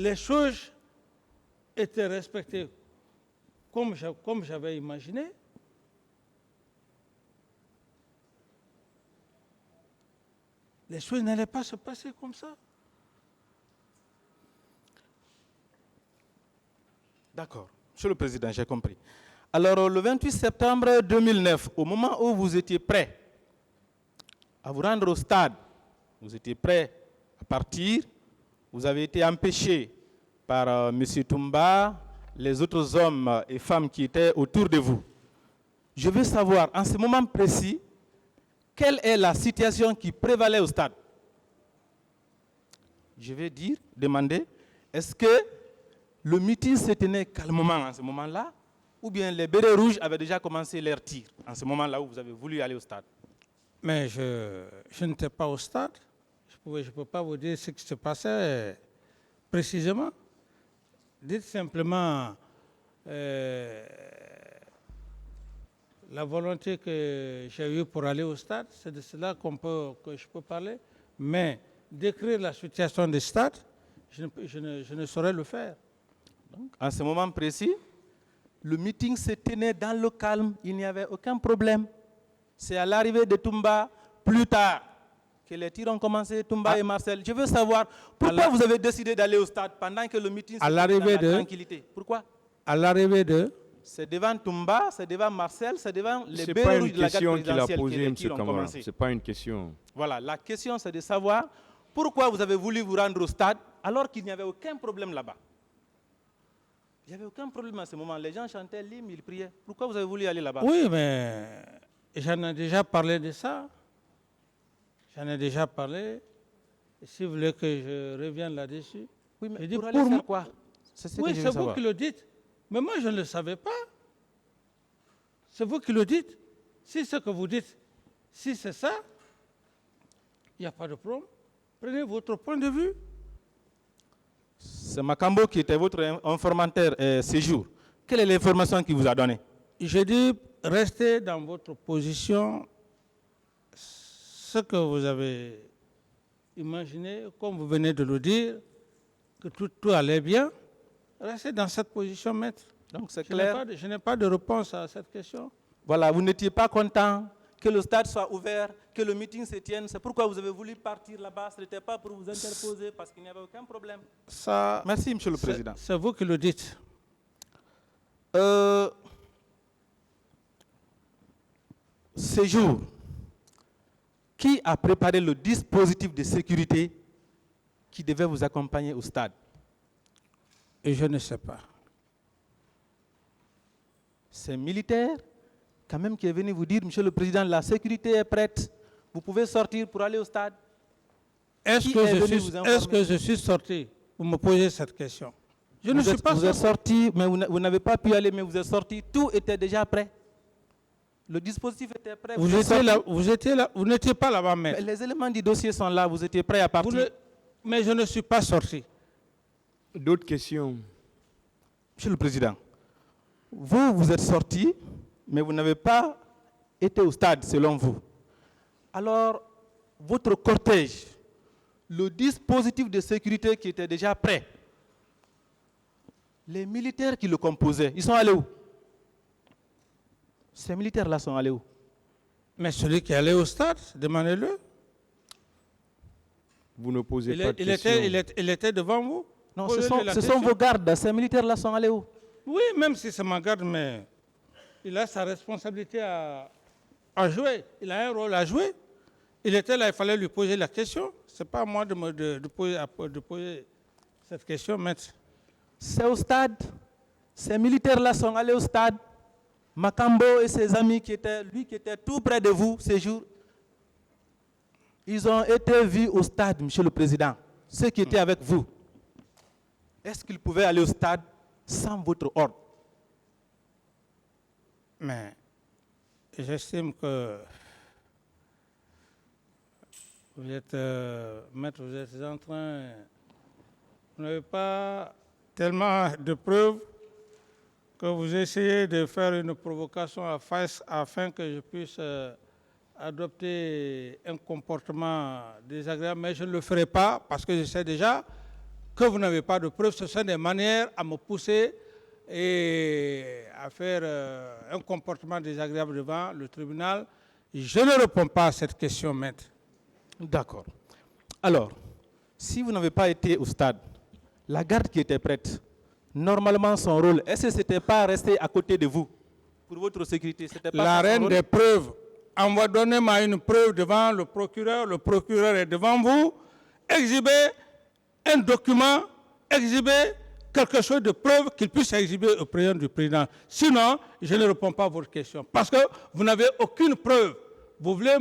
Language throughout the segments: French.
les choses étaient respectées comme j'avais imaginé, les choses n'allaient pas se passer comme ça. D'accord. Monsieur le Président, j'ai compris. Alors, le 28 septembre 2009, au moment où vous étiez prêt à vous rendre au stade, vous étiez prêt à partir, vous avez été empêché par M. Toumba, les autres hommes et femmes qui étaient autour de vous. Je veux savoir, en ce moment précis, quelle est la situation qui prévalait au stade? Je vais demander, est-ce que le meeting se tenait calmement en ce moment-là, ou bien les bérets rouges avaient déjà commencé leur tir en ce moment-là où vous avez voulu aller au stade? Mais je n'étais pas au stade. Je ne peux pas vous dire ce qui se passait précisément. Dites simplement la volonté que j'ai eue pour aller au stade, c'est de cela que je peux parler. Mais décrire la situation du stade, je ne saurais le faire. Donc, en ce moment précis, le meeting se tenait dans le calme, il n'y avait aucun problème. C'est à l'arrivée de Toumba, plus tard, que les tirs ont commencé, Toumba et Marcel. Je veux savoir pourquoi vous avez décidé d'aller au stade pendant que le meeting se tenait dans la tranquillité. Pourquoi? À l'arrivée de... C'est devant Toumba, c'est devant Marcel, c'est devant les C'est bérets pas rouges une de la garde question qu'il a présidentielle posée, que les M. tirs ont Kamara. commencé. C'est pas une question. Voilà, la question c'est de savoir pourquoi vous avez voulu vous rendre au stade alors qu'il n'y avait aucun problème là-bas. Il n'y avait aucun problème à ce moment. Les gens chantaient l'hymne, ils priaient. Pourquoi vous avez voulu aller là-bas? Oui, mais j'en ai déjà parlé de ça. J'en ai déjà parlé. Si vous voulez que je revienne là-dessus. Oui, mais pour aller faire quoi? Oui, c'est vous qui le dites. Mais moi, je ne le savais pas. C'est vous qui le dites. Si ce que vous dites, si c'est ça, il n'y a pas de problème. Prenez votre point de vue. C'est Makambo qui était votre informateur séjour. Quelle est l'information qu'il vous a donnée? Je dis, restez dans votre position. Ce que vous avez imaginé, comme vous venez de le dire, que tout allait bien, restez dans cette position, maître. Donc c'est clair. Je n'ai pas de réponse à cette question. Voilà, vous n'étiez pas content que le stade soit ouvert, que le meeting se tienne. C'est pourquoi vous avez voulu partir là-bas. Ce n'était pas pour vous interposer parce qu'il n'y avait aucun problème. Ça, merci, Monsieur le Président. C'est vous qui le dites. Ce jour, qui a préparé le dispositif de sécurité qui devait vous accompagner au stade? Et je ne sais pas. C'est militaire quand même qui est venu vous dire, Monsieur le Président, la sécurité est prête, vous pouvez sortir pour aller au stade. Est-ce que je suis sorti? Vous me posez cette question. Je ne suis pas sorti. Vous êtes sorti, mais vous n'avez pas pu aller, mais vous êtes sorti, tout était déjà prêt. Le dispositif était prêt. Vous étiez là, vous n'étiez pas là-bas, mais les éléments du dossier sont là, vous étiez prêt à partir. Mais je ne suis pas sorti. D'autres questions? Monsieur le Président, vous êtes sorti, mais vous n'avez pas été au stade, selon vous. Alors, votre cortège, le dispositif de sécurité qui était déjà prêt, les militaires qui le composaient, ils sont allés où? Ces militaires-là sont allés où? Mais celui qui est allé au stade, demandez-le. Vous ne posez pas de questions. Il était devant vous? Non, ce sont vos gardes. Ces militaires-là sont allés où? Oui, même si c'est ma garde, mais il a sa responsabilité à jouer. Il a un rôle à jouer. Il était là, il fallait lui poser la question. Ce n'est pas à moi de poser cette question, maître. C'est au stade. Ces militaires-là sont allés au stade. Makambo et ses amis qui étaient tout près de vous ces jours, ils ont été vus au stade, Monsieur le Président, ceux qui étaient avec vous. Est-ce qu'ils pouvaient aller au stade sans votre ordre? Mais j'estime que vous êtes, maître, vous êtes en train, vous n'avez pas tellement de preuves que vous essayez de faire une provocation afin que je puisse adopter un comportement désagréable, mais je ne le ferai pas parce que je sais déjà que vous n'avez pas de preuves, ce sont des manières à me pousser et à faire un comportement désagréable devant le tribunal. Je ne réponds pas à cette question, maître. D'accord. Alors, si vous n'avez pas été au stade, la garde qui était prête, normalement son rôle, est-ce que ce n'était pas rester à côté de vous pour votre sécurité? Pas la reine des preuves. Donnez-moi une preuve devant le procureur est devant vous, exhibez un document, exhibez quelque chose de preuve qu'il puisse exhiber au président du président. Sinon, je ne réponds pas à votre question. Parce que vous n'avez aucune preuve. Vous voulez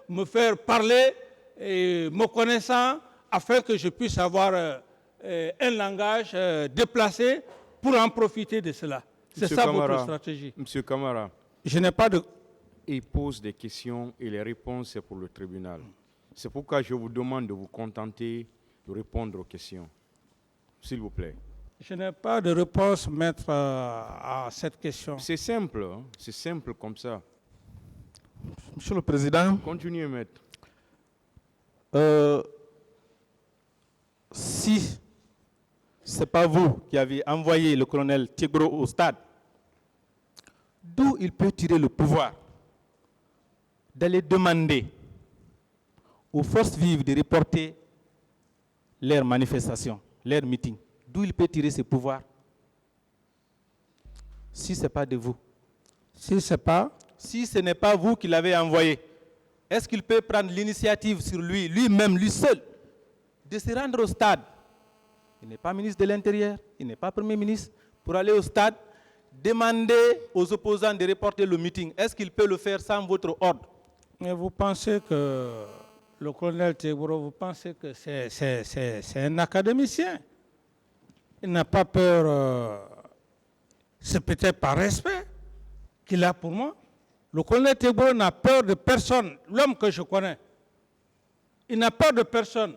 me faire parler, me connaissant, afin que je puisse avoir un langage déplacé pour en profiter de cela. C'est ça votre stratégie. Monsieur Camara, je n'ai pas de... Il pose des questions et les réponses, c'est pour le tribunal. C'est pourquoi je vous demande de vous contenter de répondre aux questions. S'il vous plaît. Je n'ai pas de réponse, maître, à cette question. C'est simple, hein? C'est simple comme ça. Monsieur le Président. Continuez, maître. Si ce n'est pas vous qui avez envoyé le colonel Tiegro au stade, d'où il peut tirer le pouvoir d'aller demander aux forces vives de reporter leurs manifestations, leurs meetings? D'où il peut tirer ce pouvoir? Si ce n'est pas de vous. Si ce n'est pas vous qui l'avez envoyé, est-ce qu'il peut prendre l'initiative sur lui-même, lui seul, de se rendre au stade? Il n'est pas ministre de l'Intérieur, il n'est pas Premier ministre, pour aller au stade, demander aux opposants de reporter le meeting. Est-ce qu'il peut le faire sans votre ordre? Mais vous pensez que le colonel Tiegro, vous pensez que c'est un académicien? Il n'a pas peur, c'est peut-être par respect qu'il a pour moi. Le colonel Tiegro n'a peur de personne, l'homme que je connais. Il n'a peur de personne,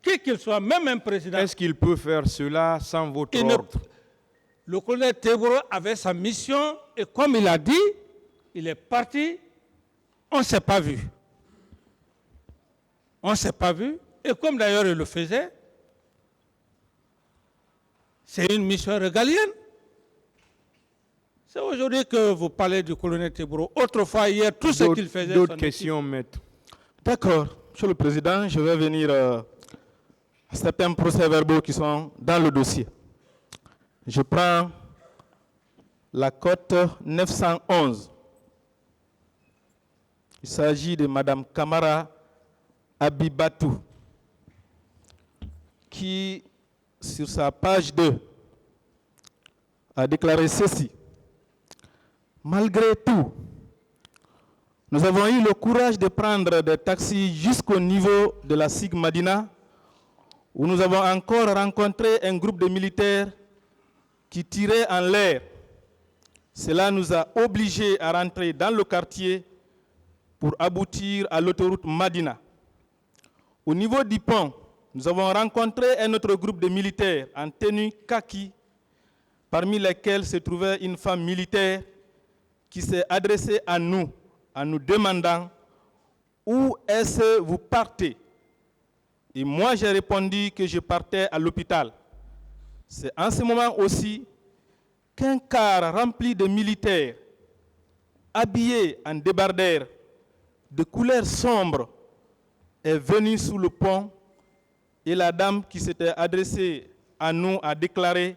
qui qu'il soit, même un président. Est-ce qu'il peut faire cela sans votre ordre? Le colonel Tiegro avait sa mission et comme il a dit, il est parti, on ne s'est pas vu. On ne s'est pas vu, et comme d'ailleurs il le faisait, c'est une mission régalienne. C'est aujourd'hui que vous parlez du colonel Tiegro. Autrefois, hier, tout ce qu'il faisait... D'autres questions, maître. D'accord. Monsieur le Président, je vais venir à certains procès-verbaux qui sont dans le dossier. Je prends la cote 911. Il s'agit de Mme Camara Abibatou, qui, sur sa page 2, a déclaré ceci. Malgré tout, nous avons eu le courage de prendre des taxis jusqu'au niveau de la SIG Madina, où nous avons encore rencontré un groupe de militaires qui tiraient en l'air. Cela nous a obligés à rentrer dans le quartier pour aboutir à l'autoroute Madina. Au niveau du pont, nous avons rencontré un autre groupe de militaires en tenue kaki, parmi lesquels se trouvait une femme militaire qui s'est adressée à nous en nous demandant où est-ce que vous partez. Et moi, j'ai répondu que je partais à l'hôpital. C'est en ce moment aussi qu'un car rempli de militaires, habillés en débardeur de couleur sombre, est venu sous le pont et la dame qui s'était adressée à nous a déclaré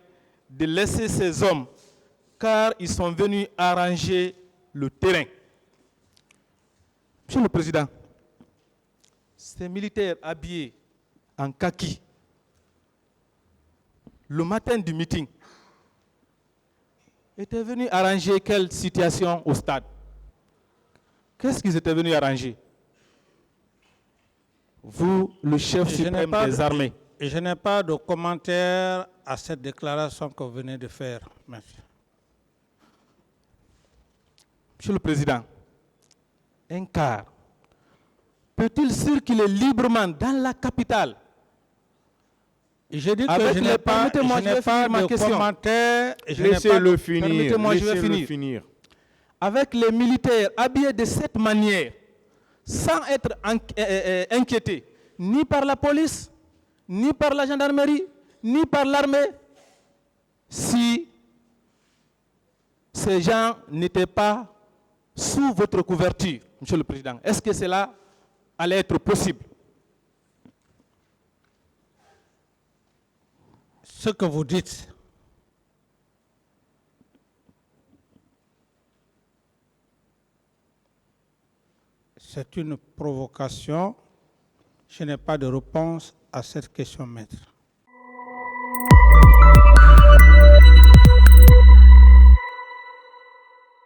de laisser ces hommes car ils sont venus arranger le terrain. Monsieur le Président, ces militaires habillés en kaki, le matin du meeting, étaient venus arranger quelle situation au stade? Qu'est-ce qu'ils étaient venus arranger? Vous, le chef suprême des armées. Je n'ai pas de commentaire à cette déclaration que vous venez de faire. Merci. Monsieur le Président, un car peut-il circuler librement dans la capitale? Je dis que je n'ai pas de commentaire. Laissez-le finir. Permettez-moi, je vais finir. Avec les militaires habillés de cette manière, sans être inquiétés ni par la police, ni par la gendarmerie, ni par l'armée, si ces gens n'étaient pas sous votre couverture, Monsieur le Président? Est-ce que cela allait être possible? Ce que vous dites, c'est une provocation. Je n'ai pas de réponse à cette question, maître.